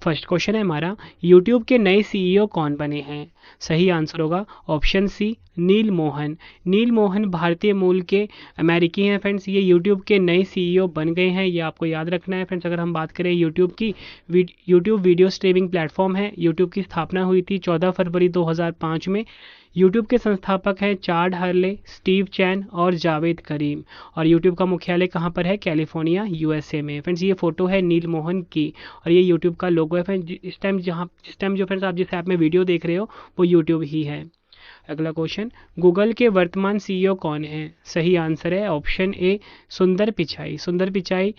First question है हमारा, YouTube के नए सीईओ कौन बने हैं? सही आंसर होगा ऑप्शन सी, नील मोहन। नील मोहन भारतीय मूल के अमेरिकी हैं फ्रेंड्स, ये यूट्यूब के नए सीईओ बन गए हैं, ये आपको याद रखना है फ्रेंड्स। अगर हम बात करें यूट्यूब की, यूट्यूब वीडियो स्ट्रीमिंग प्लेटफॉर्म है। यूट्यूब की स्थापना हुई थी 14 फरवरी 2005 में। यूट्यूब के संस्थापक हैं चाड हर्ले, स्टीव चैन और जावेद करीम। और यूट्यूब का मुख्यालय कहाँ पर है? कैलिफोर्निया, यूएसए में। फ्रेंड्स ये फोटो है नील मोहन की और ये यूट्यूब का लोगो है फ्रेंड्स। जिस टाइम जो फ्रेंड्स आप जिस ऐप में वीडियो देख रहे हो वो यूट्यूब ही है। अगला क्वेश्चन, गूगल के वर्तमान सीईओ कौन है? सही आंसर है ऑप्शन ए, सुंदर पिचाई। सुंदर पिचाई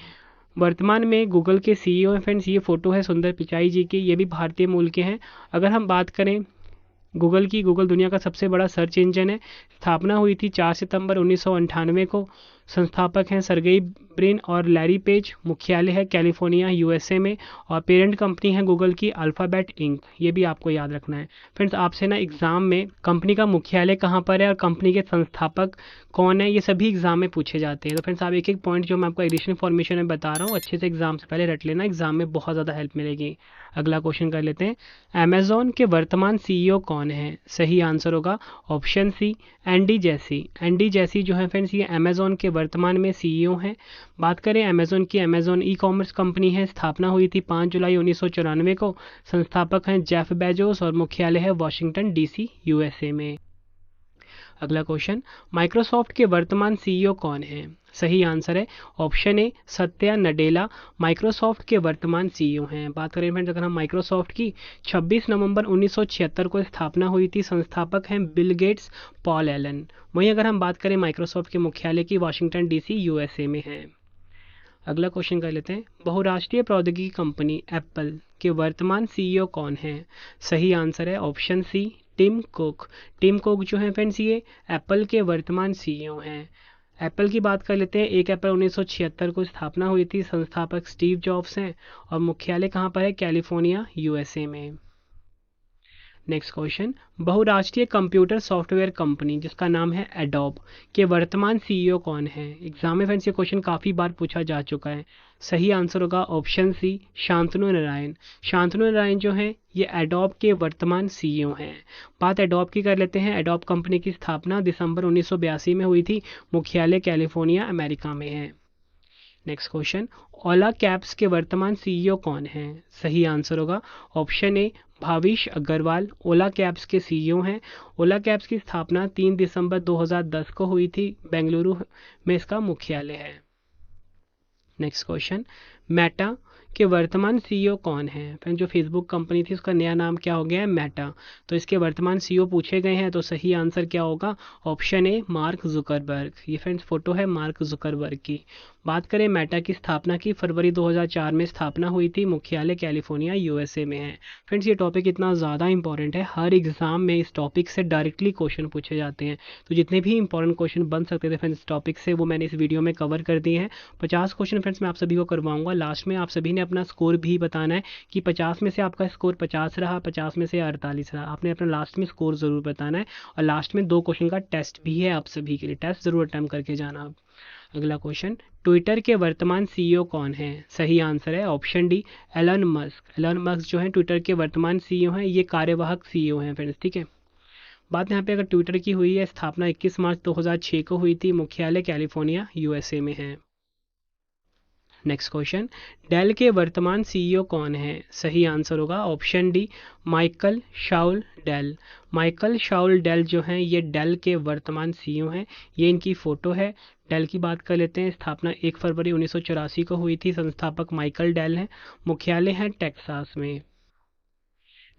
वर्तमान में गूगल के सीईओ हैं फ्रेंड्स। ये फोटो है सुंदर पिचाई जी की, ये भी भारतीय मूल के हैं। अगर हम बात करें गूगल की, गूगल दुनिया का सबसे बड़ा सर्च इंजन है। स्थापना हुई थी 4 सितंबर 1998 को। संस्थापक हैं सरगेई ब्रिन और लैरी पेज। मुख्यालय है कैलिफोर्निया, यूएसए में। और पेरेंट कंपनी है गूगल की अल्फ़ाबेट इंक। ये भी आपको याद रखना है फ्रेंड्स। आपसे ना एग्जाम में कंपनी का मुख्यालय कहाँ पर है और कंपनी के संस्थापक कौन है, ये सभी एग्जाम में पूछे जाते हैं। तो फ्रेंड्स आप एक एक पॉइंट जो मैं आपको एडिशनल इन्फॉर्मेशन में बता रहा हूँ अच्छे से एग्जाम से पहले रट लेना, एग्जाम में बहुत ज़्यादा हेल्प मिलेगी। अगला क्वेश्चन कर लेते हैं, अमेजॉन के वर्तमान सीईओ कौन है? सही आंसर होगा ऑप्शन सी, एंडी जैसी। एंडी जैसी जो है फ्रेंड्स ये अमेजॉन के वर्तमान में सीईओ हैं। बात करें अमेजॉन की, अमेजॉन ई कॉमर्स कंपनी है। स्थापना हुई थी 5 जुलाई 1994 को। संस्थापक हैं जेफ बेजोस और मुख्यालय है वाशिंगटन डीसी, यूएसए में। अगला क्वेश्चन, माइक्रोसॉफ्ट के वर्तमान सीईओ कौन है? सही आंसर है ऑप्शन ए, सत्या नडेला माइक्रोसॉफ्ट के वर्तमान सीईओ हैं। बात करें फ्रेंड्स अगर हम माइक्रोसॉफ्ट की, 26 नवंबर 1976 को स्थापना हुई थी। संस्थापक हैं बिल गेट्स, पॉल एलन। वहीं अगर हम बात करें माइक्रोसॉफ्ट के मुख्यालय की, वाशिंगटन डीसी, यूएसए में है। अगला क्वेश्चन कर लेते हैं, बहुराष्ट्रीय प्रौद्योगिकी कंपनी एप्पल के वर्तमान सीईओ कौन है? सही आंसर है option C, Tim Cook. Tim Cook जो है फ्रेंड्स ये एप्पल के वर्तमान सीईओ हैं। एप्पल की बात कर लेते हैं, 1 अप्रैल 1976 को स्थापना हुई थी। संस्थापक स्टीव जॉब्स हैं और मुख्यालय कहाँ पर है? कैलिफोर्निया, यूएसए में। नेक्स्ट क्वेश्चन, बहुराष्ट्रीय कंप्यूटर सॉफ्टवेयर कंपनी जिसका नाम है एडोब के वर्तमान सीईओ कौन है? एग्जाम में फ्रेंड्स ये क्वेश्चन काफ़ी बार पूछा जा चुका है। सही आंसर होगा ऑप्शन सी, शांतनु नारायण। शांतनु नारायण जो हैं ये एडोब के वर्तमान सीईओ हैं। बात एडोब की कर लेते हैं। एडोब कंपनी की स्थापना दिसंबर 1982 में हुई थी। मुख्यालय कैलिफोर्निया, अमेरिका में है। नेक्स्ट क्वेश्चन, ओला कैब्स के वर्तमान सीईओ कौन हैं? सही आंसर होगा option A, Bhavish Aggarwal. Ola cabs के सीईओ हैं। ओला कैब्स की स्थापना 3 दिसंबर 2010 को हुई थी। बेंगलुरु में इसका मुख्यालय है। नेक्स्ट क्वेश्चन, मेटा के वर्तमान सीईओ कौन है? फ्रेंड जो फेसबुक कंपनी थी उसका नया नाम क्या हो गया है? मेटा। तो इसके वर्तमान सीईओ पूछे गए हैं तो सही आंसर क्या होगा? ऑप्शन ए, मार्क जुकरबर्ग। ये फ्रेंड्स फोटो है मार्क जुकरबर्ग की। बात करें मेटा की स्थापना की, फरवरी 2004 में स्थापना हुई थी। मुख्यालय कैलिफोर्निया, यूएसए में है। फ्रेंड्स ये टॉपिक इतना ज़्यादा इंपॉर्टेंट है, हर एग्जाम में इस टॉपिक से डायरेक्टली क्वेश्चन पूछे जाते हैं। तो जितने भी इंपॉर्टेंट क्वेश्चन बन सकते थे फ्रेंड्स इस टॉपिक से वो मैंने इस वीडियो में कवर कर दिए हैं। 50 क्वेश्चन फ्रेंड्स मैं आप सभी को करवाऊंगा। लास्ट में आप सभी ने अपना स्कोर भी बताना है कि 50 में से आपका स्कोर 50 रहा, 50 में से 48 रहा। आपने अपना लास्ट में स्कोर ज़रूर बताना है। और लास्ट में 2 क्वेश्चन का टेस्ट भी है आप सभी के लिए, टेस्ट ज़रूर अटेम्प्ट करके जाना आप। अगला क्वेश्चन, ट्विटर के वर्तमान सीईओ कौन है? सही आंसर है option D, Elon Musk. Elon Musk जो है ट्विटर के वर्तमान सीईओ हैं। ये कार्यवाहक सीईओ हैं फ्रेंड्स, ठीक है। बात यहाँ पे अगर ट्विटर की हुई है, स्थापना 21 मार्च 2006 को हुई थी। मुख्यालय कैलिफोर्निया, यूएसए में है। नेक्स्ट क्वेश्चन, डेल के वर्तमान सीईओ कौन है? सही आंसर होगा option D, Michael Saul Dell. Michael Saul Dell जो हैं ये डेल के वर्तमान सीईओ हैं। ये इनकी फ़ोटो है। डेल की बात कर लेते हैं। स्थापना 1 फरवरी 1984 को हुई थी। संस्थापक माइकल डेल हैं। मुख्यालय है टेक्सास में।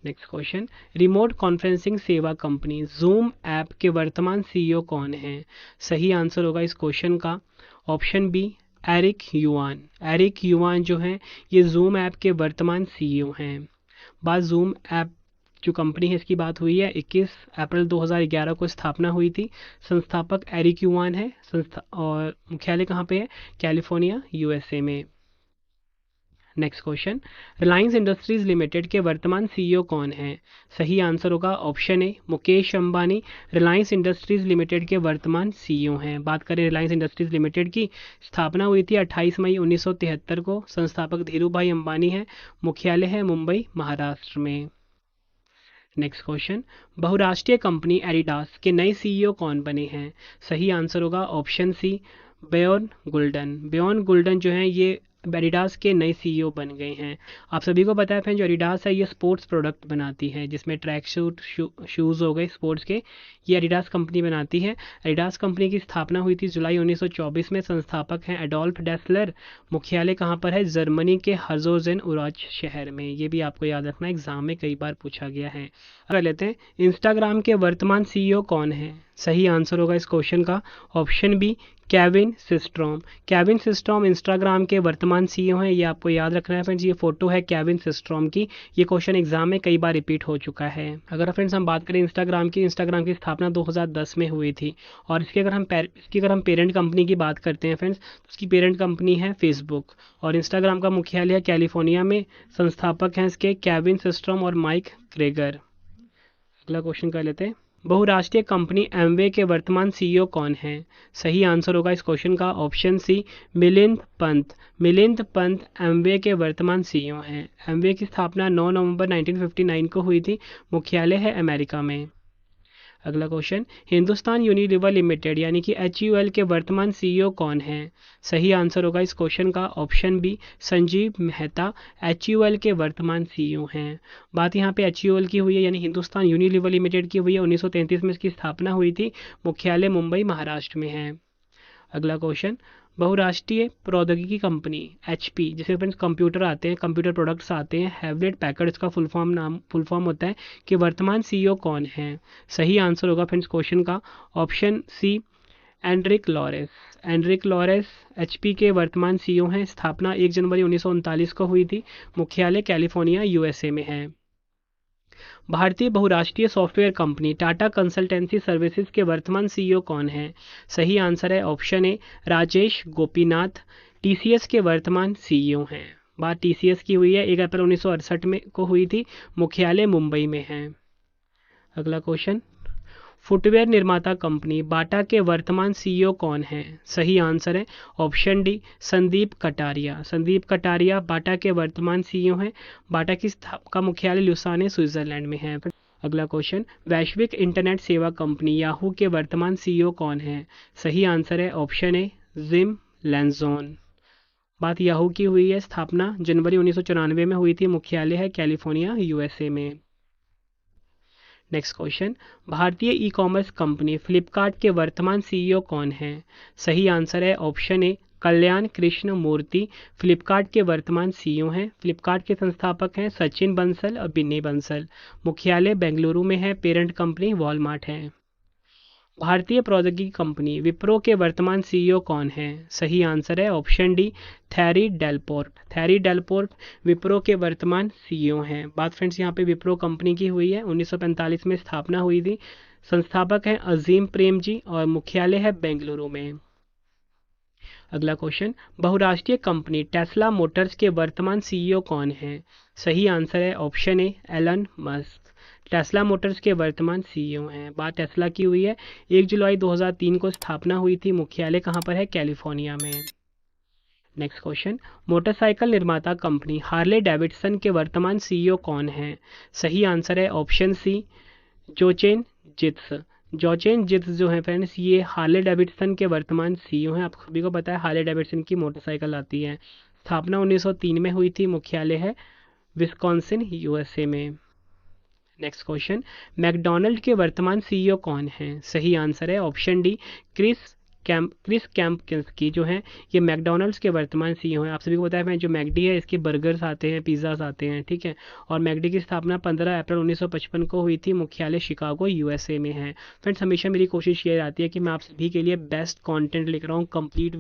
नेक्स्ट क्वेश्चन, रिमोट कॉन्फ्रेंसिंग सेवा कंपनी जूम ऐप के वर्तमान सीईओ कौन है? सही आंसर होगा इस क्वेश्चन का option B, Eric Yuan. Eric Yuan जो हैं ये जूम ऐप के वर्तमान सीईओ हैं। बात जूम ऐप जो कंपनी है इसकी बात हुई है। 21 अप्रैल 2011 को स्थापना हुई थी। संस्थापक एरिक युआन है। और मुख्यालय कहाँ पे है? कैलिफोर्निया, यूएसए में। Next question, Reliance industries limited के वर्तमान सीईओ कौन हैं? सही आंसर होगा ऑप्शन ए मुकेश अंबानी रिलायंस इंडस्ट्रीज लिमिटेड के वर्तमान सीईओ हैं। बात करें रिलायंस इंडस्ट्रीज लिमिटेड की, स्थापना हुई थी 28 मई 1973 को। संस्थापक धीरू भाई अंबानी हैं। मुख्यालय है मुंबई महाराष्ट्र में। नेक्स्ट क्वेश्चन, बहुराष्ट्रीय कंपनी एडिडास के नए सीईओ कौन बने हैं? सही आंसर होगा ऑप्शन सी बेयॉन गुल्डन। बेयॉन गुल्डन जो हैं ये एडिडास के नए सीईओ बन गए हैं। आप सभी को पता है फ्रेंड, जो एडिडास है ये स्पोर्ट्स प्रोडक्ट बनाती है, जिसमें ट्रैक सूट शूज़ हो गए स्पोर्ट्स के, ये एडिडास कंपनी बनाती है। एडिडास कंपनी की स्थापना हुई थी जुलाई 1924 में। संस्थापक हैं एडोल्फ डेसलर। मुख्यालय कहाँ पर है? जर्मनी के हर्जोजेनऑराच शहर में। ये भी आपको याद रखना, एग्जाम में कई बार पूछा गया है। कर लेते हैं, इंस्टाग्राम के वर्तमान सीईओ कौन है? सही आंसर होगा इस क्वेश्चन का option B Kevin Systrom. Kevin Systrom Instagram के वर्तमान सीईओ हैं। ये आपको याद रखना है फ्रेंड्स, ये फोटो है केविन सिस्ट्रॉम की। ये क्वेश्चन एग्जाम में कई बार रिपीट हो चुका है। अगर फ्रेंड्स हम बात करें इंस्टाग्राम की स्थापना 2010 में हुई थी। और इसकी अगर हम पेरेंट कंपनी की बात करते हैं फ्रेंड्स, तो उसकी पेरेंट कंपनी है फेसबुक। और इंस्टाग्राम का मुख्यालय है कैलिफोर्निया में। संस्थापक हैं इसके केविन सिस्ट्रॉम और माइक क्रेगर। अगला क्वेश्चन कर लेते हैं, बहुराष्ट्रीय कंपनी एमवे के वर्तमान सीईओ कौन हैं? सही आंसर होगा इस क्वेश्चन का option C Milind Pant. Milind Pant Amway के वर्तमान सीईओ हैं। एमवे की स्थापना 9 नवंबर 1959 को हुई थी। मुख्यालय है अमेरिका में। अगला क्वेश्चन, हिंदुस्तान यूनिलीवर लिमिटेड यानी कि HUL के वर्तमान सीईओ कौन हैं? सही आंसर होगा इस क्वेश्चन का option B Sanjiv Mehta HUL के वर्तमान सीईओ हैं। बात यहाँ पे HUL की हुई है, यानी हिंदुस्तान यूनिलीवर लिमिटेड की हुई है। 1933 में इसकी स्थापना हुई थी। मुख्यालय मुंबई महाराष्ट्र में है। अगला क्वेश्चन, बहुराष्ट्रीय प्रौद्योगिकी कंपनी HP, जिसमें फ्रेंड्स कंप्यूटर आते हैं, कंप्यूटर प्रोडक्ट्स आते हैं, हैवलेट पैकर्ड इसका फुल फॉर्म होता है, कि वर्तमान सीईओ कौन है? सही आंसर होगा फ्रेंड्स क्वेश्चन का option C Enrique Lores. Enrique Lores HP के वर्तमान सीईओ हैं। स्थापना 1 जनवरी 1939 को हुई थी। मुख्यालय कैलिफोर्निया USA में है। भारतीय बहुराष्ट्रीय software company Tata consultancy services के वर्तमान सीईओ कौन है? सही आंसर है ऑप्शन ए राजेश गोपीनाथ। TCS के वर्तमान सीईओ हैं। बात TCS की हुई है, 1 अप्रैल 1968 में को हुई थी। मुख्यालय मुंबई में है। अगला क्वेश्चन, फुटवेयर निर्माता कंपनी बाटा के वर्तमान सीईओ कौन है? सही आंसर है ऑप्शन डी संदीप कटारिया। संदीप कटारिया बाटा के वर्तमान सीईओ हैं। बाटा का मुख्यालय लुसाने स्विट्जरलैंड में है। अगला क्वेश्चन, वैश्विक इंटरनेट सेवा कंपनी याहू के वर्तमान सीईओ कौन है? सही आंसर है ऑप्शन ए जिम लैंजोन। बात याहू की हुई है। स्थापना जनवरी 1994 में हुई थी। मुख्यालय है कैलिफोर्निया USA में। नेक्स्ट क्वेश्चन, भारतीय ई-कॉमर्स कंपनी फ्लिपकार्ट के वर्तमान सीईओ कौन है? सही आंसर है ऑप्शन ए कल्याण कृष्ण मूर्ति। फ्लिपकार्ट के वर्तमान सीईओ हैं। फ्लिपकार्ट के संस्थापक हैं सचिन बंसल और बिन्नी बंसल। मुख्यालय बेंगलुरु में है। पेरेंट कंपनी वॉलमार्ट है। भारतीय प्रौद्योगिकी कंपनी विप्रो के वर्तमान सीईओ कौन है? सही आंसर है option D Thierry Delaporte. Thierry Delaporte Wipro के वर्तमान सीईओ हैं। बात फ्रेंड्स यहाँ पे विप्रो कंपनी की हुई है। 1945 में स्थापना हुई थी। संस्थापक हैं अजीम प्रेम जी और मुख्यालय है बेंगलुरु में। अगला क्वेश्चन, बहुराष्ट्रीय कंपनी टेस्ला मोटर्स के वर्तमान सीईओ कौन है? सही आंसर है option A Elon Musk. Tesla Motors के वर्तमान सीईओ हैं। बात टेस्ला की हुई है। 1 जुलाई 2003 को स्थापना हुई थी। मुख्यालय कहाँ पर है? कैलिफोर्निया में। नेक्स्ट क्वेश्चन, मोटरसाइकिल निर्माता कंपनी हार्ले डेविडसन के वर्तमान सीईओ कौन है? सही आंसर है ऑप्शन सी जोचेन जित्स। जोचेन जित्स जो है फ्रेंड्स, ये हार्ले डेविडसन के वर्तमान सीईओ हैं। आप सभी को पता है हार्ले डेविडसन की मोटरसाइकिल आती है। स्थापना 1903 में हुई थी। मुख्यालय है विस्कॉन्सिन USA में। नेक्स्ट क्वेश्चन, मैकडॉनल्ड के वर्तमान सीईओ कौन हैं? सही आंसर है ऑप्शन डी क्रिस कैम्पकिंस्की जो हैं ये मैकडॉनल्ड्स के वर्तमान सीईओ हैं। आप सभी को पता है जो मैकडी है इसके बर्गर्स आते हैं, पिज़्ज़ास आते हैं, ठीक है। और मैकडी की स्थापना 15 अप्रैल 1955 को हुई थी। मुख्यालय शिकागो USA में है। फ्रेंड्स, हमेशा मेरी कोशिश ये रहती है कि मैं आप सभी के लिए बेस्ट कंटेंट लेकर आऊँ, कंप्लीट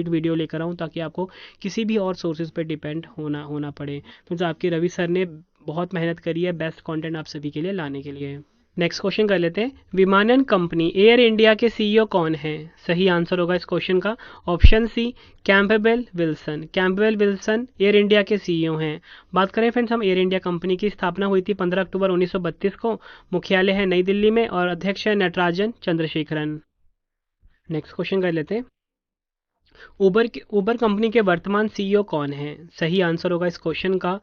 वीडियो लेकर आऊँ, ताकि आपको किसी भी और सोर्सेज पर डिपेंड होना पड़े। फ्रेंड्स, आपके रवि सर ने बहुत मेहनत करी है बेस्ट कंटेंट आप सभी के लिए लाने के लिए। नेक्स्ट क्वेश्चन कर लेते हैं। विमानन कंपनी एयर इंडिया के सीईओ कौन हैं? सही आंसर होगा इस क्वेश्चन का option C Campbell Wilson. Campbell Wilson Air India के सीईओ हैं। बात करें फ्रेंड्स हम एयर इंडिया कंपनी की स्थापना हुई थी 15 अक्टूबर 1932 को। मुख्यालय है नई दिल्ली में और अध्यक्ष है नटराजन चंद्रशेखरन। नेक्स्ट क्वेश्चन कर लेते हैं। उबर कंपनी के वर्तमान सीईओ कौन हैं? सही आंसर होगा इस क्वेश्चन का,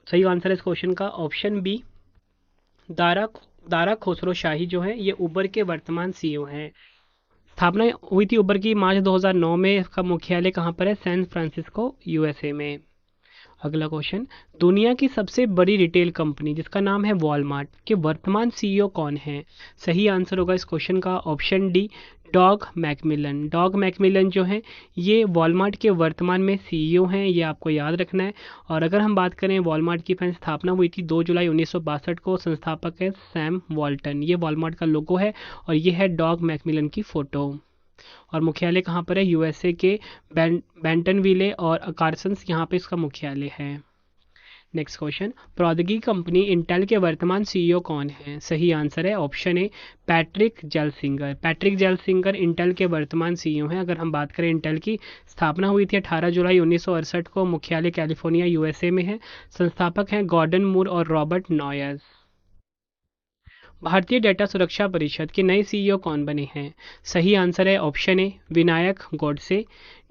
सही आंसर है इस क्वेश्चन का ऑप्शन बी दारा दारा खुसरो शाही जो है ये उबर के वर्तमान सीईओ हैं। स्थापना हुई थी उबर की मार्च 2009 में। इसका मुख्यालय कहाँ पर है? सैन फ्रांसिस्को यूएसए में। अगला क्वेश्चन, दुनिया की सबसे बड़ी रिटेल कंपनी जिसका नाम है वॉलमार्ट के वर्तमान सीईओ कौन है? सही आंसर होगा इस क्वेश्चन का option D dog Macmillan. Dog Macmillan जो है ये वॉलमार्ट के वर्तमान में सीईओ हैं, ये आपको याद रखना है। और अगर हम बात करें वॉलमार्ट की स्थापना हुई थी 2 जुलाई 1962 को। संस्थापक है सैम वॉल्टन। ये वॉलमार्ट का लोगो है और ये है डॉग मैकमिलन की फ़ोटो। और मुख्यालय कहाँ पर है? यूएसए के बेंटनविले और कार्सन्स यहाँ पे इसका मुख्यालय है। नेक्स्ट क्वेश्चन, प्रौद्योगिकी कंपनी इंटेल के वर्तमान सीईओ कौन है? सही आंसर है option A Patrick Gelsinger. Patrick Gelsinger Intel के वर्तमान सीईओ हैं। अगर हम बात करें इंटेल की स्थापना हुई थी 18 जुलाई 1968 को। मुख्यालय कैलिफोर्निया यूएसए में है। संस्थापक हैं गॉर्डन मूर और रॉबर्ट नॉयर्स। भारतीय डेटा सुरक्षा परिषद के नए सीईओ कौन बने हैं? सही आंसर है ऑप्शन ए विनायक गोडसे।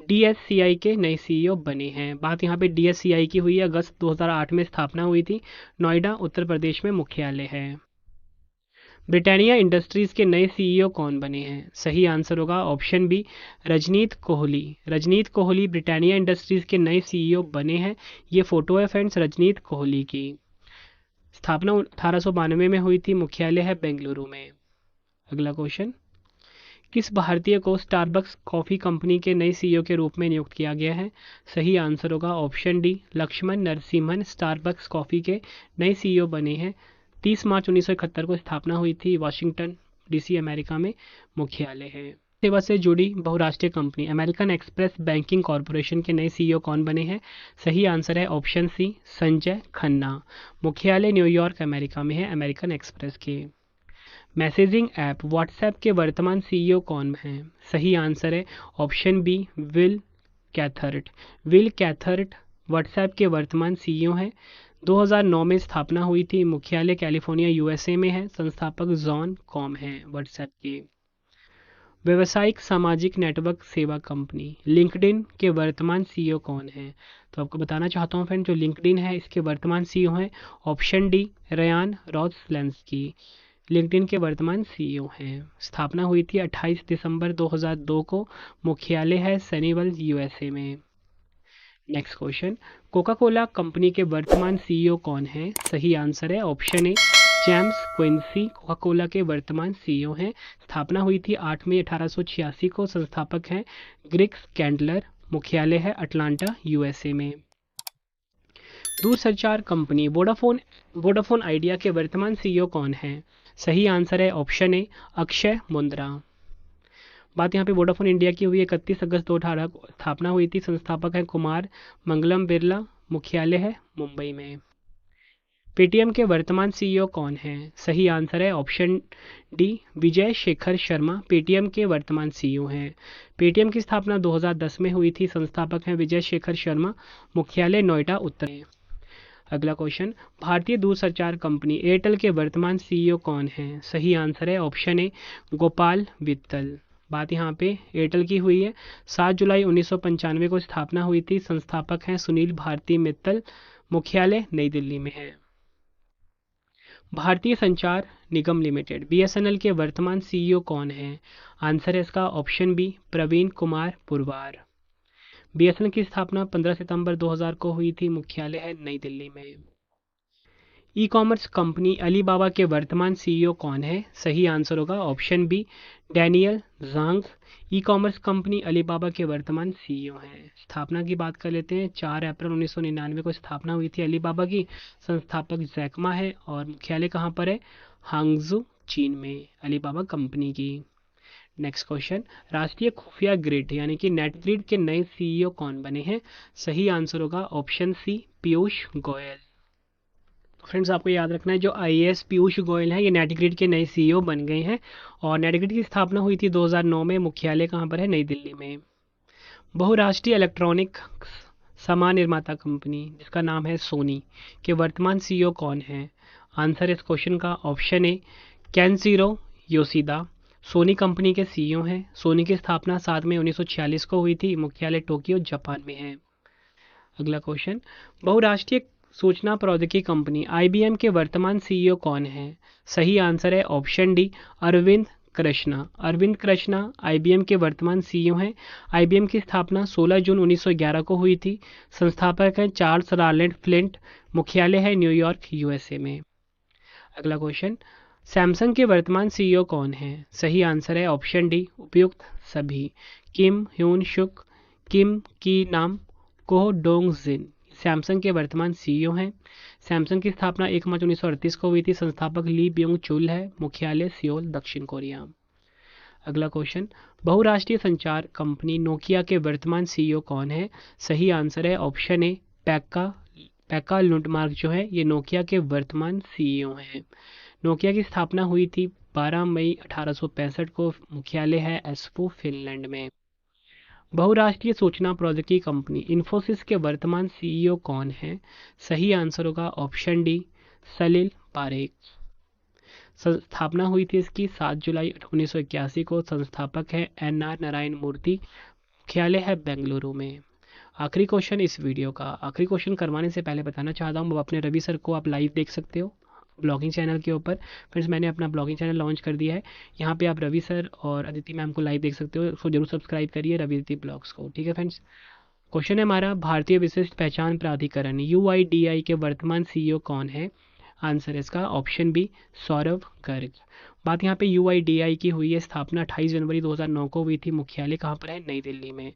डीएससीआई के नए सीईओ बने हैं। बात यहाँ पे डीएससीआई की हुई है। अगस्त 2008 में स्थापना हुई थी। नोएडा उत्तर प्रदेश में मुख्यालय है। ब्रिटानिया इंडस्ट्रीज के नए सीईओ कौन बने हैं? सही आंसर होगा option B Rajneet Kohli. Rajneet Kohli Britannia Industries के नए सीईओ बने हैं। ये फोटो है फ्रेंड्स रजनीत कोहली की। स्थापना 1892 में हुई थी। मुख्यालय है बेंगलुरु में। अगला क्वेश्चन, किस भारतीय को स्टारबक्स कॉफ़ी कंपनी के नए सीईओ के रूप में नियुक्त किया गया है? सही आंसर होगा option D Laxman Narasimhan Starbucks coffee के नए सीईओ बने हैं। 30 मार्च 1971 को स्थापना हुई थी। वाशिंगटन डीसी अमेरिका में मुख्यालय है। सेवा से जुड़ी बहुराष्ट्रीय company American express banking corporation के नए सीईओ कौन बने हैं? सही आंसर है ऑप्शन सी संजय खन्ना। मुख्यालय न्यूयॉर्क अमेरिका में है अमेरिकन एक्सप्रेस के। मैसेजिंग ऐप व्हाट्सएप के वर्तमान सीईओ कौन हैं? सही आंसर है option B Will Cathcart. Will Cathcart WhatsApp के वर्तमान सीईओ हैं। 2009 में स्थापना हुई थी। मुख्यालय कैलिफोर्निया यूएसए में है। संस्थापक जॉन कॉम हैं व्हाट्सएप के। व्यावसायिक सामाजिक नेटवर्क सेवा कंपनी लिंक्डइन के वर्तमान सीईओ कौन है? तो आपको बताना चाहता हूँ फ्रेंड, जो लिंक्डइन है इसके वर्तमान सीईओ हैं ऑप्शन डी रयान रॉसलेंस्की। लिंक्डइन के वर्तमान सीईओ हैं। स्थापना हुई थी 28 दिसंबर 2002 को। मुख्यालय है सनीवल यूएसए में। Next question, Coca Cola company के वर्तमान सीईओ कौन है? सही आंसर है option A James Quincey Coca Cola के वर्तमान सीईओ हैं। स्थापना हुई थी 8 मई 1886 को। संस्थापक हैं ग्रिग्स कैंडलर। मुख्यालय है अटलांटा यूएसए में। दूरसंचार कंपनी वोडाफोन आइडिया के वर्तमान सीईओ कौन है? सही आंसर है ऑप्शन ए अक्षय मुंद्रा। बात यहाँ पे वोडाफोन इंडिया की हुई। 31 अगस्त 2018 को स्थापना हुई थी। संस्थापक है कुमार मंगलम बिरला। मुख्यालय है मुंबई में। पेटीएम के वर्तमान सीईओ कौन है? सही आंसर है option D Vijay Shekhar Sharma. Paytm के वर्तमान सीईओ हैं। पेटीएम की स्थापना 2010 में हुई थी। संस्थापक हैं विजय शेखर शर्मा। मुख्यालय नोएडा उत्तर में। अगला क्वेश्चन, भारतीय दूरसंचार कंपनी एयरटेल के वर्तमान सीईओ कौन है? सही आंसर है ऑप्शन ए गोपाल वित्तल। बात यहाँ पे एयरटेल की हुई है। 7 जुलाई 1995 को स्थापना हुई थी। संस्थापक हैं सुनील भारती मित्तल। मुख्यालय नई दिल्ली में है। भारतीय संचार निगम लिमिटेड बीएसएनएल के वर्तमान सीईओ कौन है? आंसर है इसका option B Praveen Kumar Purwar. BSNL की स्थापना 15 सितंबर 2000 को हुई थी। मुख्यालय है नई दिल्ली में। ई कॉमर्स कंपनी अलीबाबा के वर्तमान सीईओ कौन है? सही आंसर होगा option B Daniel Zhang. E commerce company Alibaba के वर्तमान सीईओ हैं। स्थापना की बात कर लेते हैं। 4 अप्रैल 1999 को स्थापना हुई थी अलीबाबा की। संस्थापक जैकमा है और मुख्यालय कहाँ पर है? हांगजू चीन में अलीबाबा कंपनी की। नेक्स्ट क्वेश्चन, राष्ट्रीय खुफिया ग्रिड यानी कि नेट ग्रिड के नए सीईओ कौन बने हैं? सही आंसर होगा option C Piyush Goyal. Friends आपको याद रखना है जो आईएएस पीयूष गोयल हैं ये नेटिग्रिड के नए सीईओ बन गए हैं और नेटिग्रिड की स्थापना हुई थी 2009 में। मुख्यालय कहाँ पर है? नई दिल्ली में। बहुराष्ट्रीय इलेक्ट्रॉनिक सामान निर्माता कंपनी जिसका नाम है सोनी के वर्तमान सीईओ कौन है? आंसर इस क्वेश्चन का option A Kenichiro Yoshida Sony company के सीईओ हैं। सोनी की स्थापना 7 मई 1946 को हुई थी। मुख्यालय टोक्यो जापान में है। अगला क्वेश्चन, बहुराष्ट्रीय सूचना प्रौद्योगिकी कंपनी आईबीएम के वर्तमान सीईओ कौन है? सही आंसर है option D Arvind Krishna. Arvind Krishna IBM के वर्तमान सीईओ हैं। आईबीएम की स्थापना 16 जून 1911 को हुई थी। संस्थापक हैं चार्ल्स रॉलैंड फ्लिंट। मुख्यालय है न्यूयॉर्क यूएसए में। अगला क्वेश्चन, सैमसंग के वर्तमान सीईओ कौन है? सही आंसर है ऑप्शन डी उपयुक्त सभी। किम ह्यून शुक, किम की नाम, कोह डोंग जिन सैमसंग के वर्तमान सीईओ हैं। सैमसंग की स्थापना 1 मार्च 1938 को हुई थी। संस्थापक ली ब्योंग चुल है। मुख्यालय सियोल दक्षिण कोरिया। अगला क्वेश्चन, बहुराष्ट्रीय संचार कंपनी नोकिया के वर्तमान सीईओ कौन है? सही आंसर है ऑप्शन ए पैका लुंडमार्क जो है ये नोकिया के वर्तमान सीईओ हैं। नोकिया की स्थापना हुई थी 12 मई 1865 को। मुख्यालय है एस्पो फिनलैंड में। बहुराष्ट्रीय सूचना प्रौद्योगिकी कंपनी इन्फोसिस के वर्तमान सीईओ कौन है? सही आंसर होगा ऑप्शन डी सलिल पारेख। स्थापना हुई थी इसकी 7 जुलाई 1981 को। संस्थापक है एनआर नारायण मूर्ति। मुख्यालय है बेंगलुरु में। आखिरी क्वेश्चन इस वीडियो का। आखिरी क्वेश्चन करवाने से पहले बताना चाहता हूँ अपने रवि सर को आप लाइव देख सकते हो ब्लॉगिंग चैनल के ऊपर। फ्रेंड्स मैंने अपना ब्लॉगिंग चैनल लॉन्च कर दिया है। यहाँ पे आप रवि सर और अदिति मैम को लाइव देख सकते हो। उसको जरूर सब्सक्राइब करिए रवि अदिति ब्लॉग्स को। ठीक है फ्रेंड्स। क्वेश्चन है हमारा, भारतीय विशिष्ट पहचान प्राधिकरण यूआईडीआई के वर्तमान सीईओ कौन है? आंसर इसका ऑप्शन बी सौरभ गर्ग। बात यहाँ पे यूआईडीआई की हुई है। स्थापना 28 जनवरी 2009 को हुई थी। मुख्यालय कहाँ पर है? नई दिल्ली में।